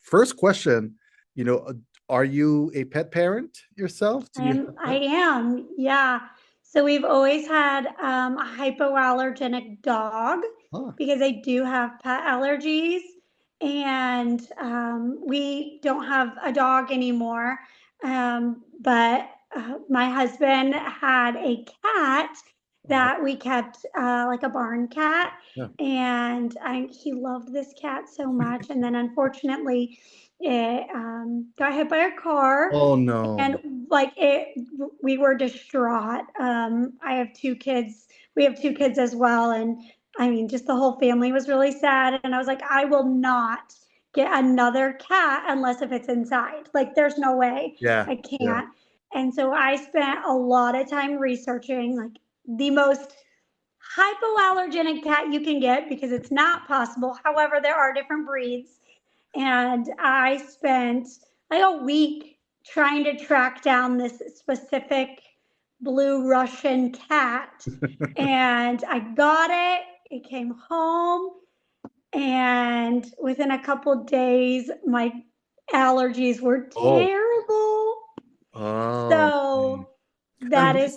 first question, you know, uh, are you a pet parent yourself? Do you have I pets? am, yeah. So we've always had a hypoallergenic dog Huh. because I do have pet allergies, and we don't have a dog anymore. But my husband had a cat Oh, that we kept like a barn cat, yeah. and he loved this cat so much. And then unfortunately, it got hit by a car, Oh no. and like it, we were distraught. I have two kids. We have two kids as well, and I mean, just the whole family was really sad. And I was like, I will not get another cat unless if it's inside. Like, there's no way. Yeah. I Yeah. can't. And so I spent a lot of time researching like the most hypoallergenic cat you can get because it's not possible. However, there are different breeds. And I spent like a week trying to track down this specific blue Russian cat. And I got it. It came home. And within a couple days, my allergies were Oh. terrible. Oh. So And that is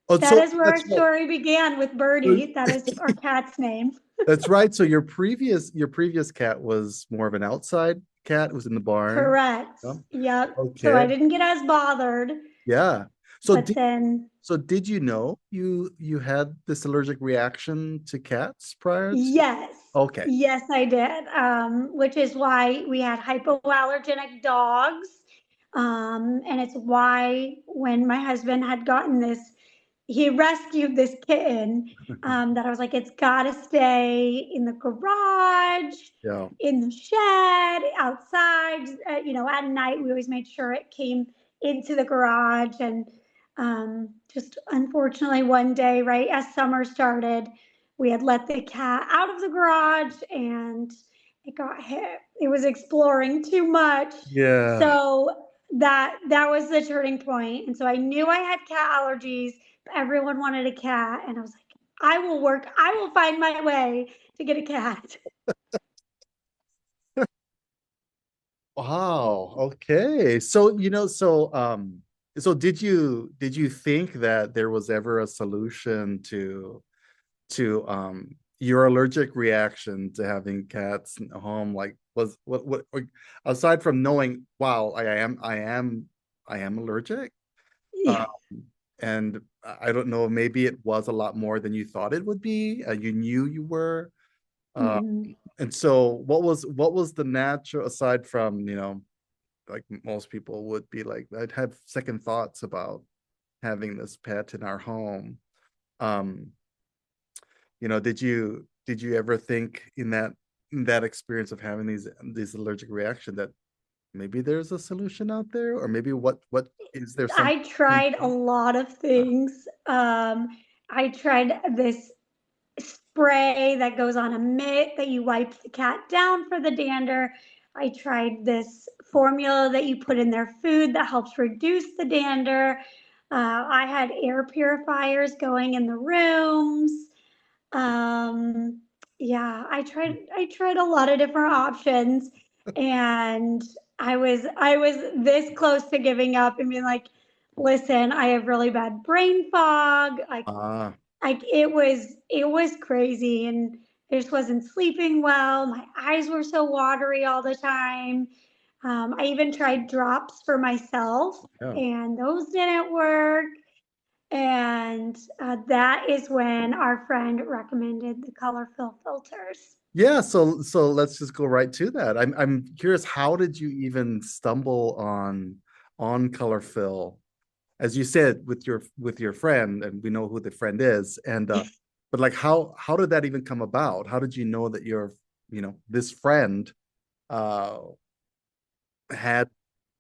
that so is where our that's right. story began with Birdie. That is our cat's name. That's right. So your previous cat was more of an outside cat. It was in the barn. Correct. Yeah. Yep. So Okay. I didn't get as bothered, Yeah. So but did then so did you know you had this allergic reaction to cats prior to? yes. Okay. Yes, I did. Which is why we had hypoallergenic dogs. And it's why when my husband had gotten this, he rescued this kitten, that I was like, it's got to stay in the garage, Yeah. in the shed, outside. At night, we always made sure it came into the garage. And just unfortunately, one day, right as summer started, we had let the cat out of the garage and it got hit. It was exploring too much. Yeah. So that was the turning point. And so I knew I had cat allergies, but everyone wanted a cat. And I was like, I will find my way to get a cat. Wow. Okay. So did you think that there was ever a solution to your allergic reaction to having cats in the home? Like was what like, aside from knowing, wow, I am allergic. Yeah. Um and I don't know, maybe it was a lot more than you thought it would be. You knew you were. Uh, Mhm. and so what was the natural, aside from, like most people would be like, I'd have second thoughts about having this pet in our home. Um, did you ever think in that experience of having these allergic reaction that maybe there's a solution out there, or maybe what is there I something? tried a lot of things. I tried this spray that goes on a mitt that you wipe the cat down for the dander. I tried this formula that you put in their food that helps reduce the dander. I had air purifiers going in the rooms. Um, yeah, I tried a lot of different options, and I was this close to giving up and being like, listen, I have really bad brain fog. Ah, It was crazy, and I just wasn't sleeping well. My eyes were so watery all the time. I even tried drops for myself, yeah. and those didn't work. And that is when our friend recommended the Colorfil filters. Yeah, so let's just go right to that. I'm curious, how did you even stumble on Colorfil? As you said, with your friend, and we know who the friend is, and but like how did that even come about? How did you know that this friend uh had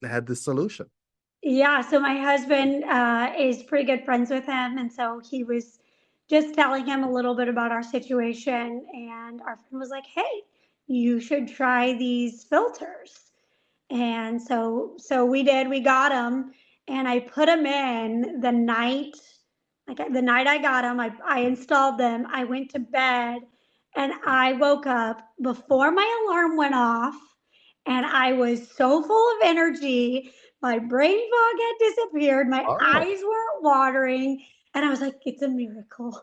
had this solution? Yeah, so my husband is pretty good friends with him, and so he was just telling him a little bit about our situation, and our friend was like, "Hey, you should try these filters." And so we did. We got them, and I put them in the night I got them. I installed them. I went to bed, and I woke up before my alarm went off, and I was so full of energy. My brain fog had disappeared. My Wow. eyes weren't watering. And I was like, it's a miracle.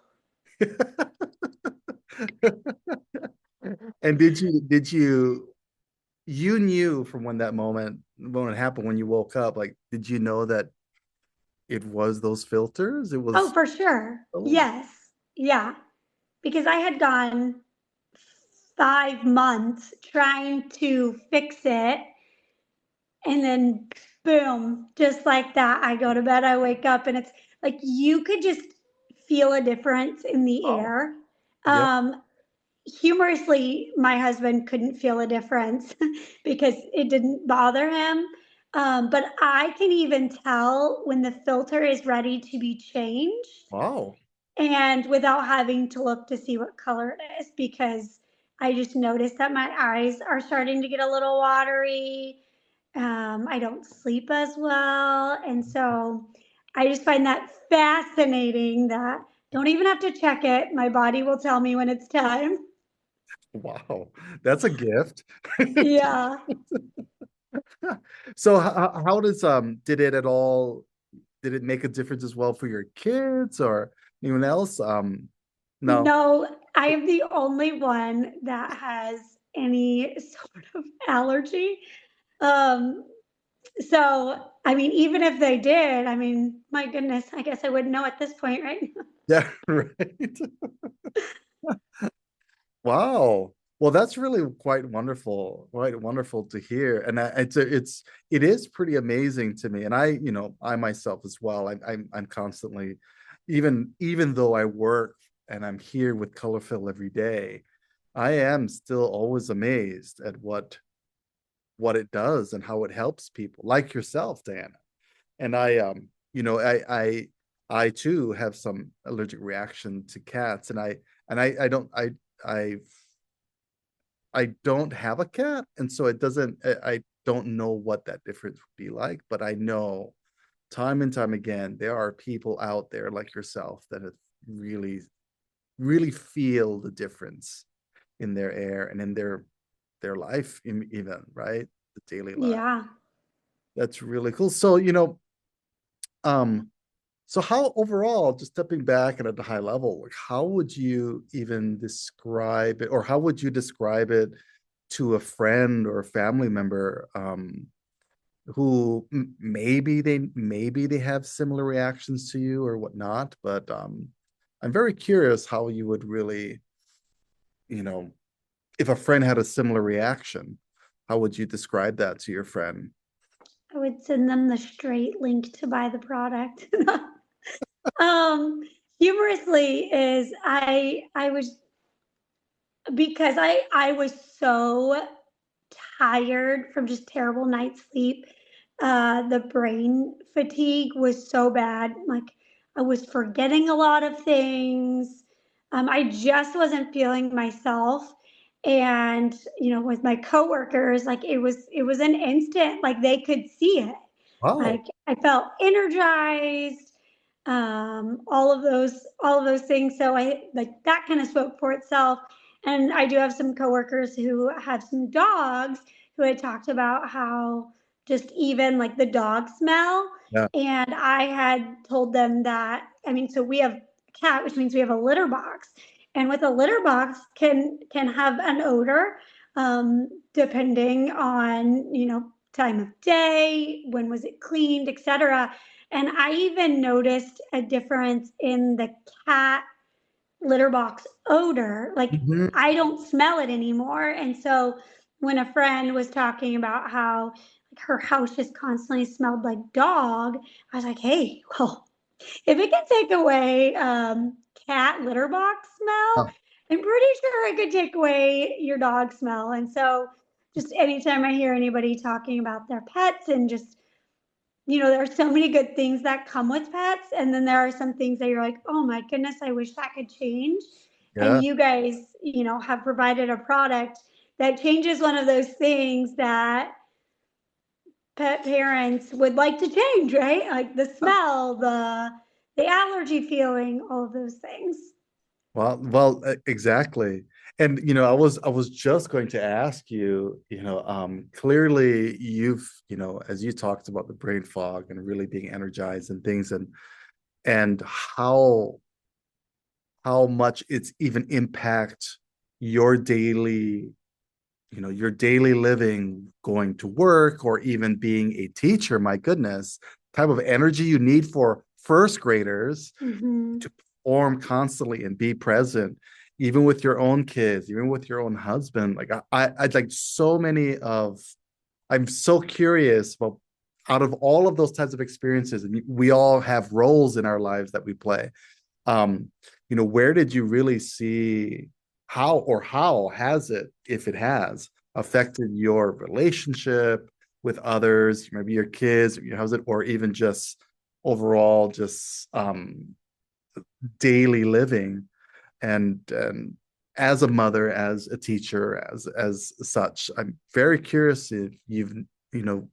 And did you knew from when that moment happened when you woke up, like, did you know that it was those filters? It Oh, was, for sure. oh, Yes. Yeah. Because I had gone 5 months trying to fix it. And then, boom, just like that, I go to bed, I wake up, and it's like you could just feel a difference in the wow. air. Yep. Um, Humorously, my husband couldn't feel a difference because it didn't bother him. But I can even tell when the filter is ready to be changed, Wow. and without having to look to see what color it is, because I just noticed that my eyes are starting to get a little watery. I don't sleep as well. And so I just find that fascinating that don't even have to check it. My body will tell me when it's time. Wow. That's a gift. Yeah. So how does did it at all did it make a difference as well for your kids or anyone else? No. No, I am the only one that has any sort of allergy. Um, so, I mean, even if they did, I mean, my goodness, I guess I wouldn't know at this point, right? Yeah, right. Wow. Well, that's really quite wonderful to hear. And it is pretty amazing to me. And I myself as well, I'm constantly, even though I work and I'm here with Colorfil every day, I am still always amazed at what it does and how it helps people like yourself, Diana. And I too have some allergic reaction to cats, and I don't I I don't have a cat, and so it doesn't I don't know what that difference would be like, but I know time and time again there are people out there like yourself that have really feel the difference in their air and in their life, even right, the daily life. Yeah. That's really cool. So um so how overall, just stepping back and at the high level, like how would you even describe it, or how would you describe it to a friend or a family member who maybe they have similar reactions to you or whatnot, but I'm very curious how you would really, you know, if a friend had a similar reaction, how would you describe that to your friend? I would send them the straight link to buy the product. Humorously is I was because I was so tired from just terrible night's sleep. The brain fatigue was so bad. Like I was forgetting a lot of things. I just wasn't feeling myself. And with my coworkers, like it was an instant. Like they could see it. Wow. Like I felt energized. All of those things. So I like that kind of spoke for itself. And I do have some coworkers who have some dogs who had talked about how just even like the dog smell. Yeah. And I had told them that, I mean, so we have a cat, which means we have a litter box. And with a litter box can have an odor, depending on, time of day, when was it cleaned, etc. And I even noticed a difference in the cat litter box odor. Like Mhm. I don't smell it anymore. And so when a friend was talking about how like her house just constantly smelled like dog, I was like, hey, well, if it can take away cat litter box smell, Oh, I'm pretty sure it could take away your dog smell. And so just anytime I hear anybody talking about their pets and just there are so many good things that come with pets, and then there are some things that you're like, oh my goodness, I wish that could change. And yeah. you guys, have provided a product that changes one of those things that pet parents would like to change, right? Like the smell, the allergy feeling, all of those things. Well, exactly. And I was just going to ask you, clearly as you talked about the brain fog and really being energized and things, and how much it's even impact your daily, your daily living, going to work or even being a teacher. My goodness, type of energy you need for first graders Mhm. to perform constantly and be present, even with your own kids, even with your own husband. Like I'd like so many of, I'm so curious about, out of all of those types of experiences, and we all have roles in our lives that we play. Um, where did you really see how has it, if it has, affected your relationship with others, maybe your kids, or your husband, or even just overall, just daily living, and as a mother, as a teacher, as such. I'm very curious if you've, you know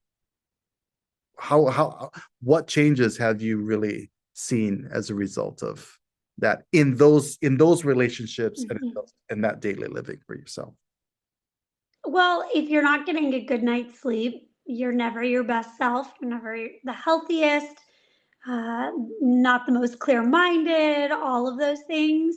how what changes have you really seen as a result of that in those relationships and Mhm. in that daily living for yourself. Well, if you're not getting a good night's sleep, you're never your best self. You're never the healthiest, uh, not the most clear minded, all of those things.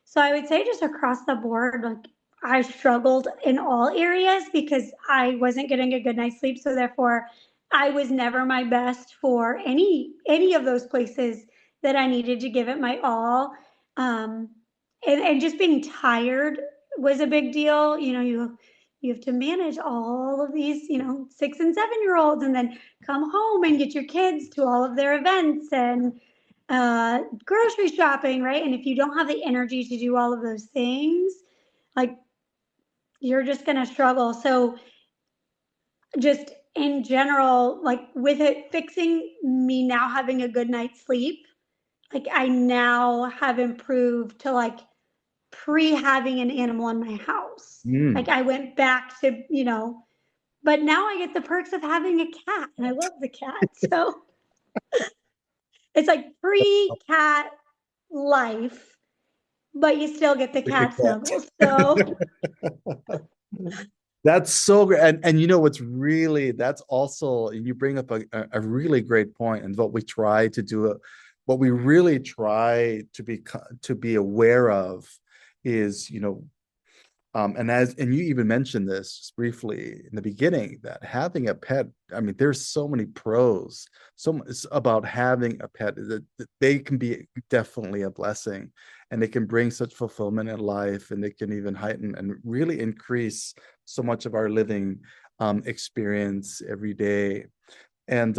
So I would say just across the board, like I struggled in all areas because I wasn't getting a good night's sleep. So therefore, I was never my best for any of those places that I needed to give it my all. Um, and just being tired was a big deal. You have to manage all of these, 6 and 7 year olds, and then come home and get your kids to all of their events and grocery shopping, right? And if you don't have the energy to do all of those things, like you're just going to struggle. So, just in general, like with it fixing me now having a good night's sleep, like I now have improved to like pre having an animal in my house. Like Mm. I went back to, but now I get the perks of having a cat and I love the cat. So it's like pre cat life, but you still get the Like a cat snuggles. cat. So That's so great. And what's really, that's also, you bring up a really great point, and what we really try to be aware of is, and you even mentioned this just briefly in the beginning, that having a pet, I mean, there's so many pros, so much about having a pet, that they can be definitely a blessing, and they can bring such fulfillment in life, and they can even heighten and really increase so much of our living experience every day. And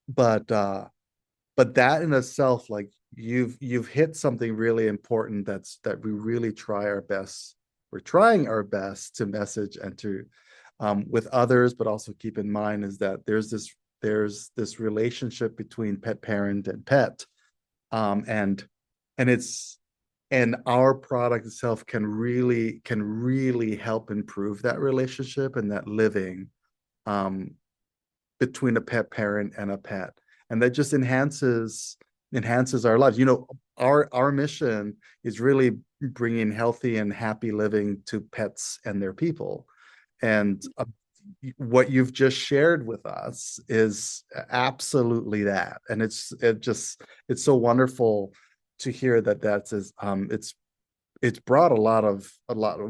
but that in itself, like, you've hit something really important, that we really try our best, we're trying our best to message and to, with others, but also keep in mind, is that there's this relationship between pet parent and pet, and it's, and our product itself can really help improve that relationship and that living, um, between a pet parent and a pet, and that just enhances our lives. Our mission is really bringing healthy and happy living to pets and their people, and what you've just shared with us is absolutely that. And it's so wonderful to hear that it's brought a lot of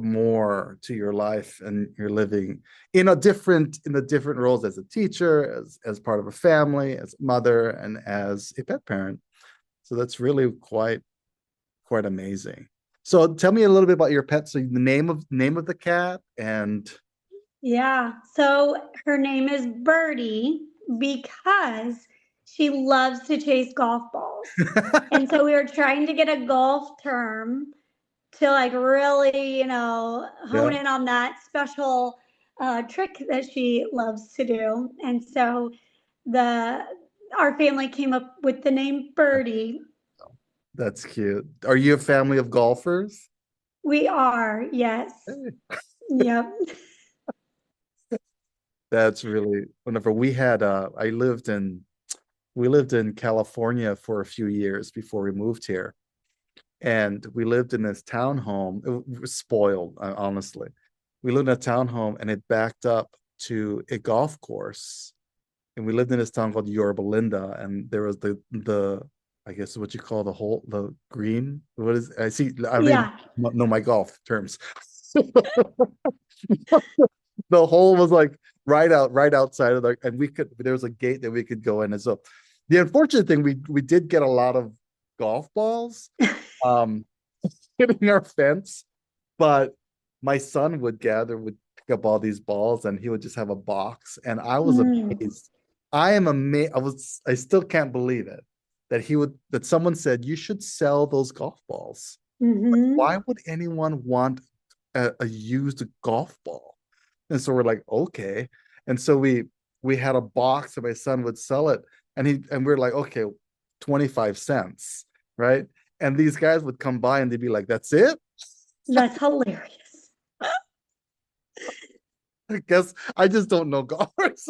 more to your life, and you're living in the different roles, as a teacher, as part of a family, as a mother, and as a pet parent. So that's really quite amazing. So tell me a little bit about your pet. So the name of the cat, and yeah, so her name is Birdie because she loves to chase golf balls. And so we were trying to get a golf term to like really, hone yeah, in on that special trick that she loves to do. And so the our family came up with the name Birdie. that's cute. Are you a family of golfers? We are, yes. Hey. Yep. That's really wonderful. We lived in California for a few years before we moved here. and we lived in this townhome. It was spoiled, honestly. We lived in a townhome, and it backed up to a golf course. And we lived in this town called Yorba Linda, and there was the I guess what you call the green. What is I see? I don't even Yeah. know my golf terms. The hole was like right outside of and there was a gate that we could go in. And so the unfortunate thing, we did get a lot of golf balls um hitting our fence, but my son would pick up all these balls, and he would just have a box, and I was Mm. amazed. I am amazed. I still can't believe it that someone said you should sell those golf balls. Hmm. Why would anyone want a used golf ball? And so we're like, okay. And so we had a box, and my son would sell it. And we're like, okay, 25 cents, right? And these guys would come by, and they'd be like, that's it? That's hilarious. I guess I just don't know golfers.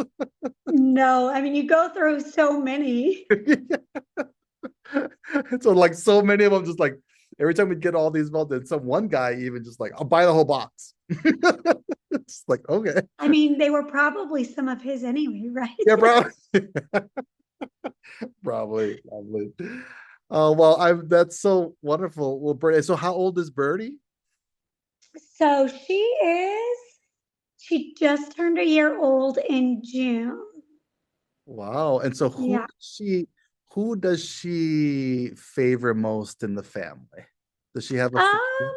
No, I mean, you go through so many. So like so many of them, just like every time we'd get all these balls, and some one guy even just like, I'll buy the whole box. It's like, okay. I mean, they were probably some of his anyway, right? Yeah, bro. Probably. Well, that's so wonderful. Well, Birdie, so how old is Birdie? So she just turned a year old in June. Wow. And so Yeah. who does she favor most in the family? Does she have a favorite?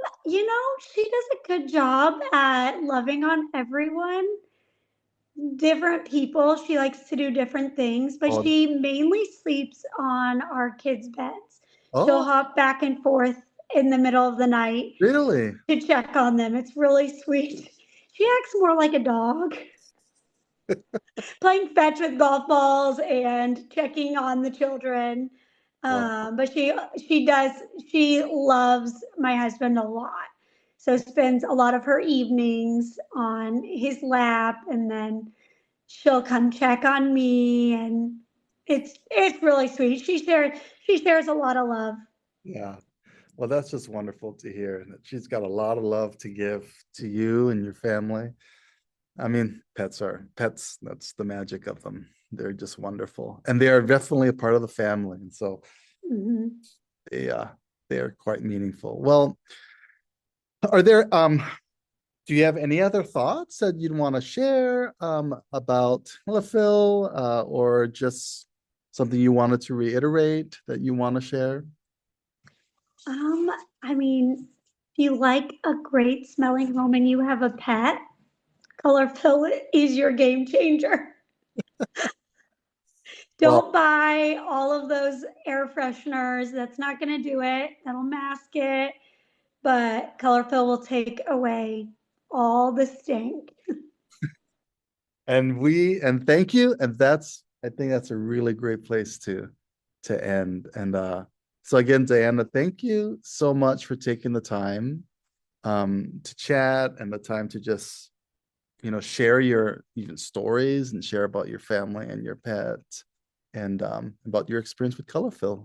She does a good job at loving on everyone, different people. She likes to do different things, but Oh, she mainly sleeps on our kids' beds. She'll oh, hop back and forth in the middle of the night really? to check on them. It's really sweet. She acts more like a dog, playing fetch with golf balls and checking on the children. Wow. But she loves my husband a lot. So spends a lot of her evenings on his lap, and then she'll come check on me, and it's really sweet. She shares a lot of love. Yeah. Well, that's just wonderful to hear. That she's got a lot of love to give to you and your family. I mean, pets, that's the magic of them. They're just wonderful. And they are definitely a part of the family. And so Hmm. they they are quite meaningful. Well, are there do you have any other thoughts that you'd want to share about Colorfil, or just something you wanted to reiterate that you want to share? Um, I mean, if you like a great smelling home and you have a pet, Colorfil is your game changer. Well, Don't buy all of those air fresheners. That's not going to do it. That'll mask it. But Colorfil will take away all the stink. and thank you. And I think that's a really great place to end. And so again, Diana, thank you so much for taking the time to chat, and the time to just share your even stories and share about your family and your pet, and about your experience with Colorfil.